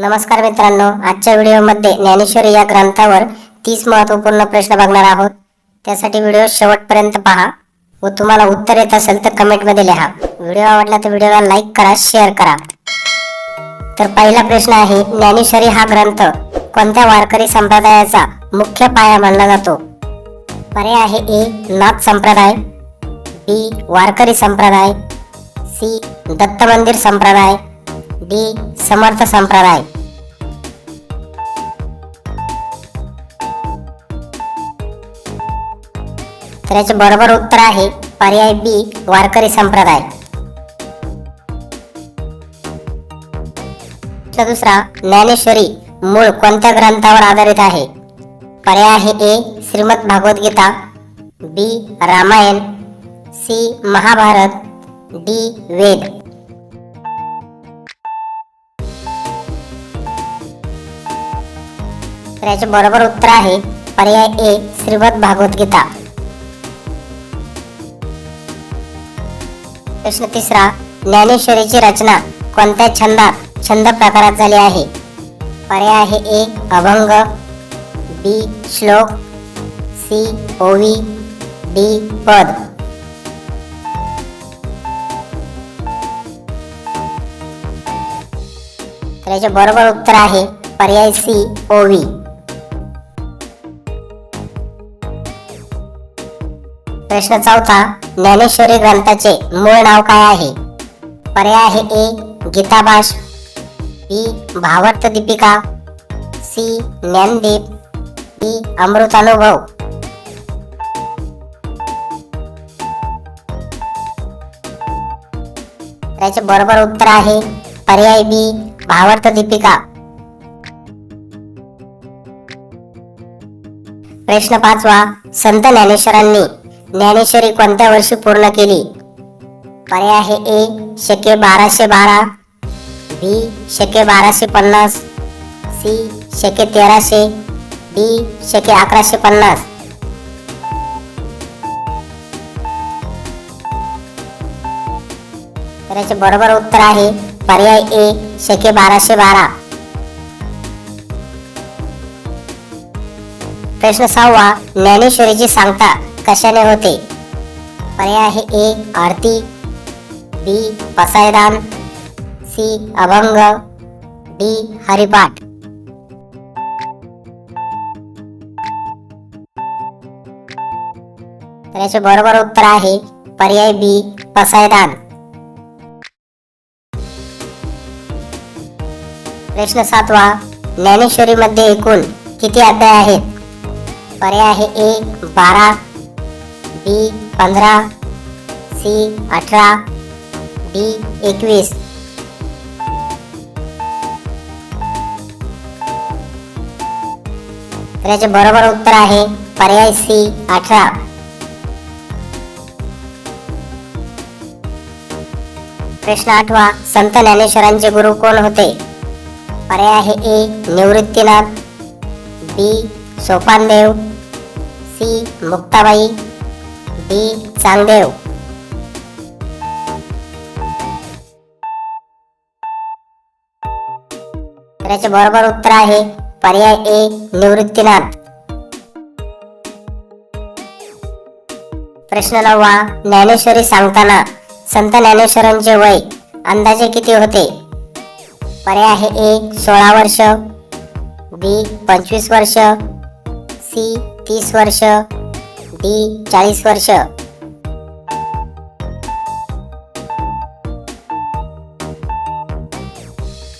नमस्कार मित्रांनो, आजच्या व्हिडिओमध्ये ज्ञानेश्वरी या ग्रंथावर 30 महत्त्वपूर्ण प्रश्न बघणार आहोत। त्यासाठी व्हिडिओ शेवटपर्यंत पहा व तुम्हाला उत्तर येत असेल तर कमेंटमध्ये लिहा। व्हिडिओ आवडला तर व्हिडिओला लाईक करा, शेअर करा। तर पहिला प्रश्न आहे, ज्ञानेश्वरी हा ग्रंथ कोणत्या वारकरी संप्रदायाचा मुख्य पाया मानला जातो? पर्याय आहे ए नाथ संप्रदाय, बी वारकरी संप्रदाय, सी दत्त मंदिर संप्रदाय, डी समर्थ संप्रदाय। तर याचे बरोबर उत्तर आहे पर्याय बी वारकरी संप्रदाय। दुसरा, ज्ञानेश्वरी मूळ कोणत्या ग्रंथावर आधारित आहे? पर्याय आहे ए श्रीमद भागवत गीता, बी रामायण, सी महाभारत, डी वेद। तर याचे बरोबर उत्तर आहे पर्याय ए श्रीमद भागवत गीता। प्रश्न तिसरा, ज्ञानेश्वरीची रचना कोणत्या छंद प्रकारात झाली आहे? पर्याय आहे ए अभंग, बी श्लोक, सी ओवी, डी पद। तर याचे बरोबर उत्तर आहे पर्याय सी ओवी। प्रश्न चौथा, ज्ञानेश्वरी ग्रंथाचे मूळ नाव काय आहे? पर्याय आहे ए गीताभाष, बी भावार्थ दीपिका, सी ज्ञानदीप, डी अमृतानुभव। याचे बरोबर उत्तर आहे पर्याय बी भावार्थ दीपिका। प्रश्न पाचवा, संत ज्ञानेश्वरांनी ज्ञानेश्वरी कोणत्या वर्षी पूर्ण केली? पर्याय आहे ए शके 1212, बी शके 1250, सी शके 1300, डी शके 1150। तर याचे बरोबर उत्तर आहे पर्याय ए शके 1212। प्रश्न सहावा, ज्ञानेश्वरीची सांगता कशाने होते? पर्याय आहे ए आरती, बी पसायदान, सी अभंग, डी हरिपाठ। तर याचे बरोबर उत्तर आहे पर्याय बी पसायदान। प्रश्न सातवा, ज्ञानेश्वरी मध्ये एकूण किती अध्याय आहेत? पर्याय आहे ए 12, बी 15, सी 18, डी 21। तर याचे बरोबर उत्तर आहे पर्याय सी 18। प्रश्न आठवा, संत ज्ञानेश्वरांचे गुरु कोण होते? पर्याय आहे ए निवृत्तीनाथ, बी सोपानदेव, सी मुक्ताबाई, डी चांगदेव। तर याचे बरोबर उत्तर आहे पर्याय ए निवृत्तीनाथ। प्रश्न नववा, ज्ञानेश्वरी सांगताना संत ज्ञानेश्वरांचे वय अंदाजे किती होते? पर्याय आहे ए 16 वर्ष, बी 25 वर्ष, सी 30 वर्ष, डी 40 वर्ष।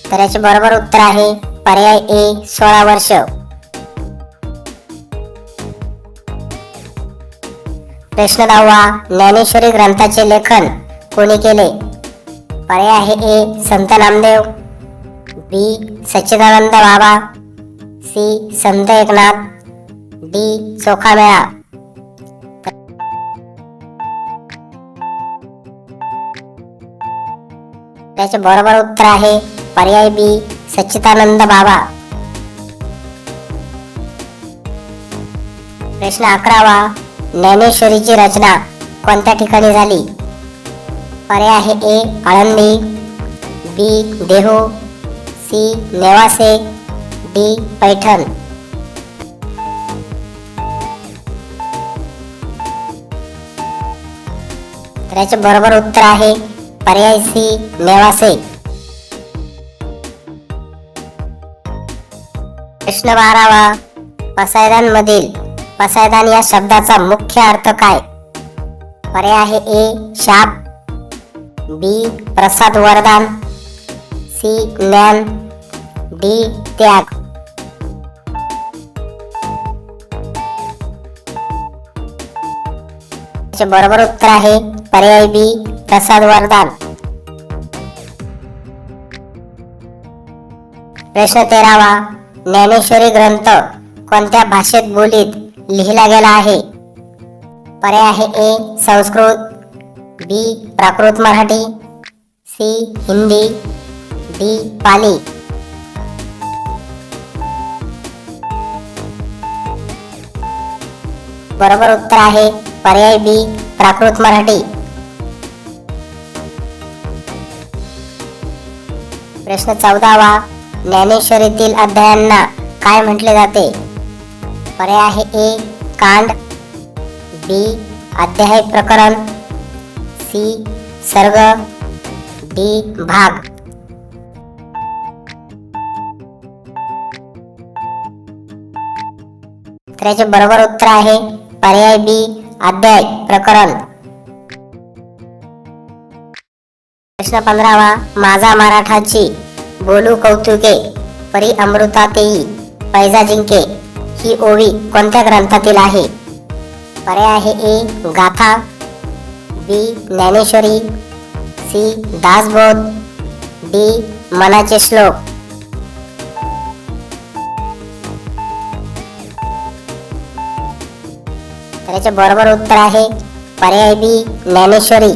तर याचे बरोबर उत्तर आहे पर्याय ए 16 वर्ष। प्रश्न 10वा, ज्ञानेश्वरी ग्रंथाचे लेखन कोणी केले? पर्याय आहे ए संत नामदेव, बी सच्चिदानंद बाबा, सी संत एकनाथ, डी चोखामेळा। त्याचे बरोबर उत्तर आहे पर्याय बी सच्चिदानंद बाबा। प्रश्न 11वा, ज्ञानेश्वरीची रचना कोणत्या ठिकाणी झाली? पर्याय आहे ए आळंदी, बी देहू, सी नेवासे, डी पैठण. तर याचे बरोबर उत्तर आहे पर्याय सी नेवासे. प्रश्न 12वा. पसायदान मधील पसायदान या शब्दाचा मुख्य अर्थ काय? पर्याय आहे ए शाप, बी प्रसाद वरदान, सी ज्ञान, डी त्याग. याचे बरोबर उत्तर आहे पर्याय बी प्रसाद वरदान. प्रश्न 13वा. ज्ञानेश्वरी ग्रंथ कोणत्या भाषेत बोलीत लिहिला गेला आहे? पर्याय आहे ए संस्कृत, बी प्राकृत मराठी, सी हिंदी, डी पाली. बरोबर उत्तर आहे पर्याय बी प्राकृत मराठी. प्रश्न 14वा. ज्ञानेश्वरीतील अध्यायांना काय म्हटले जाते? पर्याय आहे ए कांड, बी अध्याय प्रकरण, सी सर्ग, डी भाग. तर याचे बरोबर उत्तर आहे पर्याय बी अध्याय प्रकरण. प्रश्न 15वा. माझा मराठाची बोलू कौतुके परी अमृता तेई पैजा जिंके ही ओवी कोणत्या ग्रंथातील आहे? पर्याय आहे ए गाथा, बी ज्ञानेश्वरी, सी दासबोध, डी मनाचे श्लोक. तर याचे बरोबर उत्तर आहे पर्याय बी ज्ञानेश्वरी.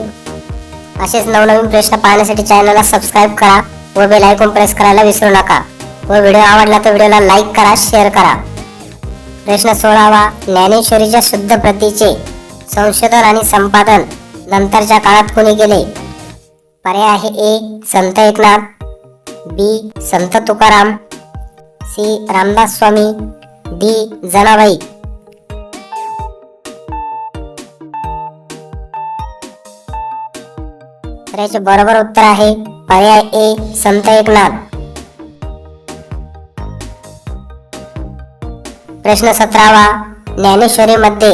असेच नवनवीन प्रश्न पाहण्यासाठी चॅनलला सबस्क्राईब करा व बेल आयकॉन प्रेस करायला विसरू नका. व व्हिडिओ आवडला तर व्हिडिओला लाईक करा, शेअर करा. प्रश्न 16वा. ज्ञानेश्वरीच्या शुद्ध प्रतीचे संशोधन आणि संपादन नंतरच्या काळात कोणी केले? पर्याय आहे ए संत एकनाथ, बी संत तुकाराम, सी रामदास स्वामी, डी जनाबाई. तर याचे बरोबर उत्तर आहे पर्याय ए संत एकनाथ. प्रश्न 17वा. ज्ञानेश्वरी मध्ये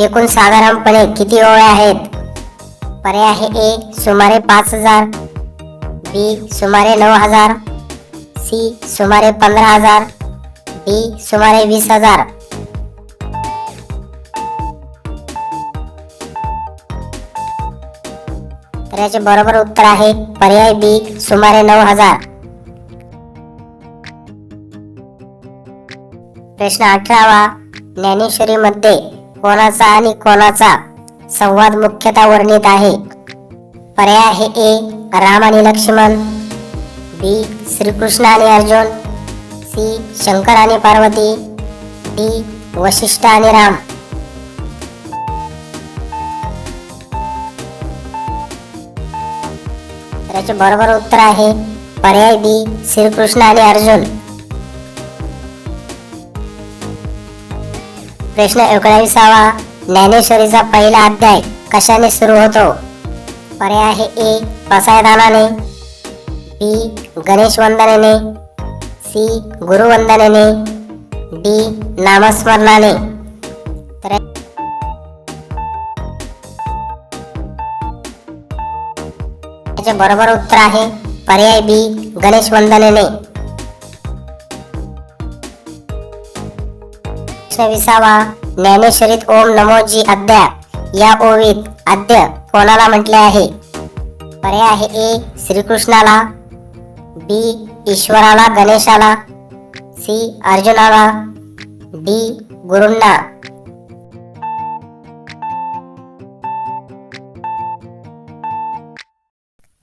एकूण साधारणपणे किती ओव्या आहेत? पर्याय आहे ए सुमारे 5000, बी सुमारे 9000, सी सुमारे 15000, डी सुमारे 20000. तर याचे बरोबर उत्तर आहे पर्याय बी सुमारे 9000. प्रश्न 18वा. ज्ञानेश्वरी मध्ये कोणाचा आणि कोणाचा संवाद मुख्यतः वर्णित आहे? पर्याय आहे ए राम आणि लक्ष्मण, बी श्रीकृष्ण आणि अर्जुन, सी शंकर आणि पार्वती, डी वशिष्ठ आणि राम. तर याचे बरोबर उत्तर आहे पर्याय बी श्रीकृष्ण आणि अर्जुन. प्रश्न 19वा. ज्ञानेश्वरीचा पहिला अध्याय कशाने सुरू होतो? पर्याय आहे ए पसायदानाने, बी गणेश वंदनेने, सी गुरुवंदनेने, डी नामस्मरणाने. तर याचे बरोबर उत्तर आहे पर्याय बी गणेश वंदनेने. प्रश्न 20वा. ज्ञानेश्वरीत ओम नमोजी अद्या या ओवीत आद्य कोणाला म्हटले आहे? पर्याय आहे ए श्रीकृष्णाला, बी ईश्वराला गणेशाला, सी अर्जुनाला, डी गुरूंना.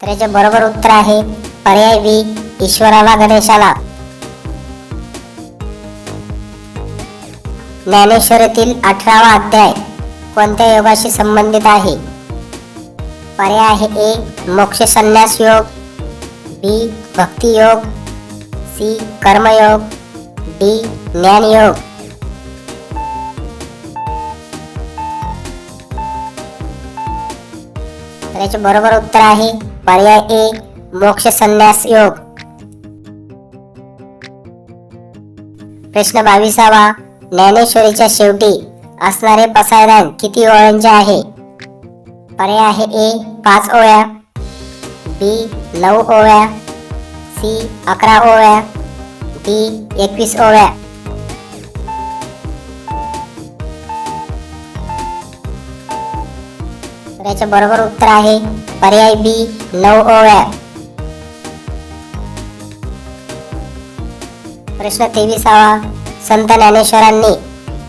तर याचे बरोबर उत्तर आहे पर्याय बी ईश्वराला गणेशाला. ज्ञानेश्वरीतील 18वा अध्याय कोणत्या योगाशी संबंधित आहे? पर्याय आहे ए मोक्ष संन्यास योग, बी भक्ती योग, सी कर्मयोग, डी ज्ञानयोग. तर याचे बरोबर उत्तर आहे पर्याय ए मोक्ष संन्यास योग. प्रश्न 22वा. ज्ञानेश्वरीच्या शेवटी असणारे पसायदान किती ओळ्यांचे आहे? पर्याय आहे ए 5 ओव्या, बी 9 ओव्या, सी 11 ओव्या, डी 21 ओव्या. तर याचे बरोबर उत्तर आहे पर्याय बी 9 ओव्या. प्रश्न 23वा. संत ज्ञानेश्वरांनी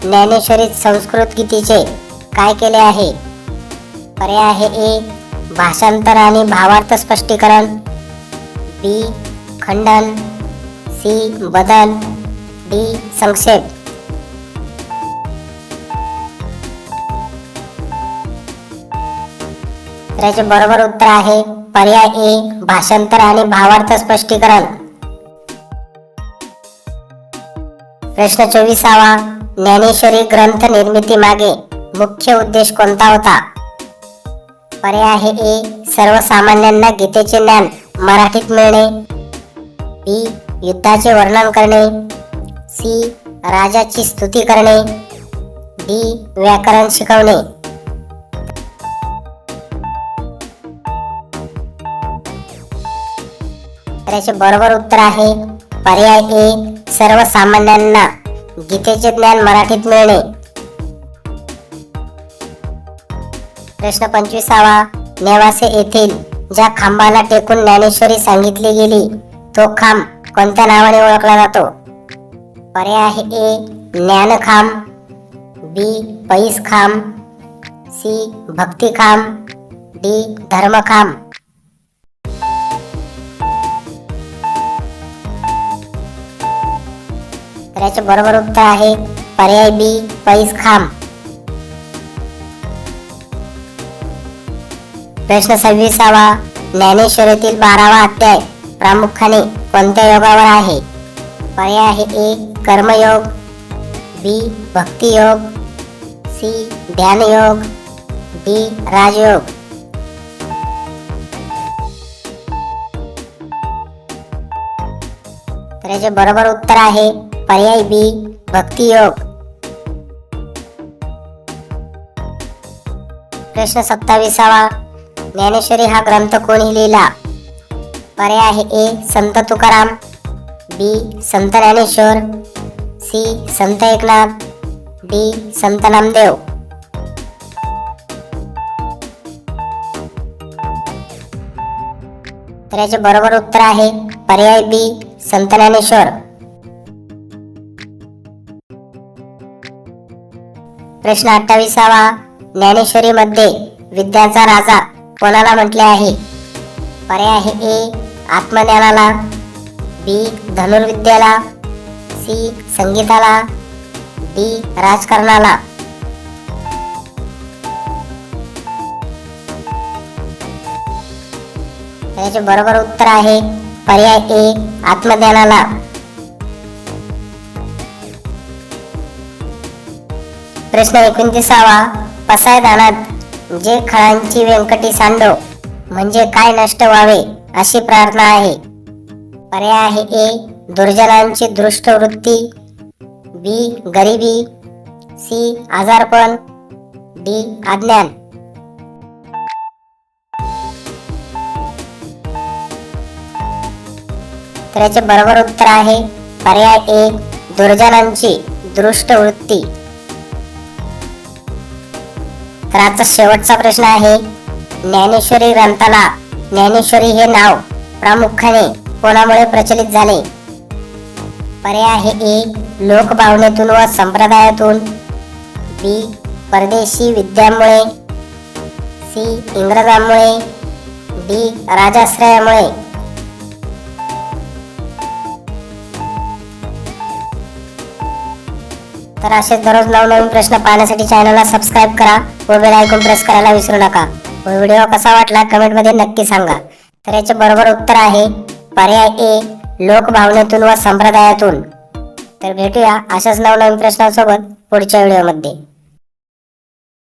ज्ञानेश्वरीत संस्कृत गीतेचे काय केले आहे? पर्याय आहे ए भाषांतर आणि भावार्थ स्पष्टीकरण, बी खंडन, सी बदल, डी संक्षेप. तर याचे बरोबर उत्तर आहे पर्याय ए भाषांतर आणि भावार्थ स्पष्टीकरण. प्रश्न 24वा. ज्ञानेश्वरी ग्रंथ निर्मिती मागे मुख्य उद्देश कोणता होता? पर्याय आहे ए सर्वसामान्यांना गीतेचे ज्ञान मराठीत मिळणे, बी युद्धाचे वर्णन करणे, सी राजाची स्तुती करणे, डी व्याकरण शिकवणे. तर याचे बरोबर उत्तर आहे पर्याय ए सर्वसामान्यांना गीतेचे ज्ञान मराठीत मिळणे. प्रश्न 25वा. नेवासे येथील ज्या खांबाला टेकून ज्ञानेश्वरी सांगितली गेली तो खांब कोणत्या नावाने ओळखला जातो? पर्याय आहे ए ज्ञानखांब, बी पैस खांब, सी भक्ती खांब, डी धर्मखांब. तर याचे बरोबर उत्तर आहे पर्याय बी पैस खांब. प्रश्न 26वा. ज्ञानेश्वरीतील 12वा अध्याय प्रामुख्याने कोणत्या योगावर आहे? पर्याय आहे ए कर्मयोग, बी भक्तियोग, सी ध्यानयोग, डी राजयोग. तर याचे बरोबर उत्तर आहे पर्याय बी भक्तियोग. प्रश्न 27वा. ज्ञानेश्वरी हा ग्रंथ कोणी लिहिला? पर्याय आहे ए संत तुकाराम, बी संत ज्ञानेश्वर, सी संत एकनाथ, डी संत नामदेव. तर याचे बरोबर उत्तर आहे पर्याय बी संत ज्ञानेश्वर. प्रश्न 28वा. ज्ञानेश्वरी मध्ये विद्याचा राजा कोणाला म्हटले आहे? पर्याय आहे ए आत्मज्ञानाला, बी धनुर्विद्याला, सी संगीताला, डी राजकारणाला. याचे बरोबर उत्तर आहे पर्याय ए आत्मज्ञानाला. प्रश्न 29वा. पसायदानात जे खळांची व्यंकटी सांडो म्हणजे काय नष्ट व्हावे अशी प्रार्थना आहे? पर्याय आहे ए दुर्जनांची दृष्ट वृत्ती, बी गरिबी, सी आजारपण, डी अज्ञान. तर याचे बरोबर उत्तर आहे पर्याय ए दुर्जनांची दृष्ट वृत्ती. तर आजचा शेवटचा प्रश्न आहे ज्ञानेश्वरी ग्रंथाला ज्ञानेश्वरी हे नाव प्रामुख्याने कोणामुळे प्रचलित झाले? पर्याय आहे ए लोकभावनेतून व संप्रदायातून, बी परदेशी विद्यामुळे, सी इंग्रजांमुळे, डी राजाश्रयामुळे. तर असे दररोज नवनवीन प्रश्न पाहण्यासाठी चॅनलला सबस्क्राईब करा व बेल आयकॉन प्रेस करायला विसरू नका. व व्हिडिओ कसा वाटला कमेंट मध्ये नक्की सांगा. तर याचे बरोबर उत्तर आहे पर्याय ए लोकभावनेतून व संप्रदायातून. तर भेटूया अशाच नवनवीन प्रश्नांसोबत पुढच्या व्हिडिओमध्ये.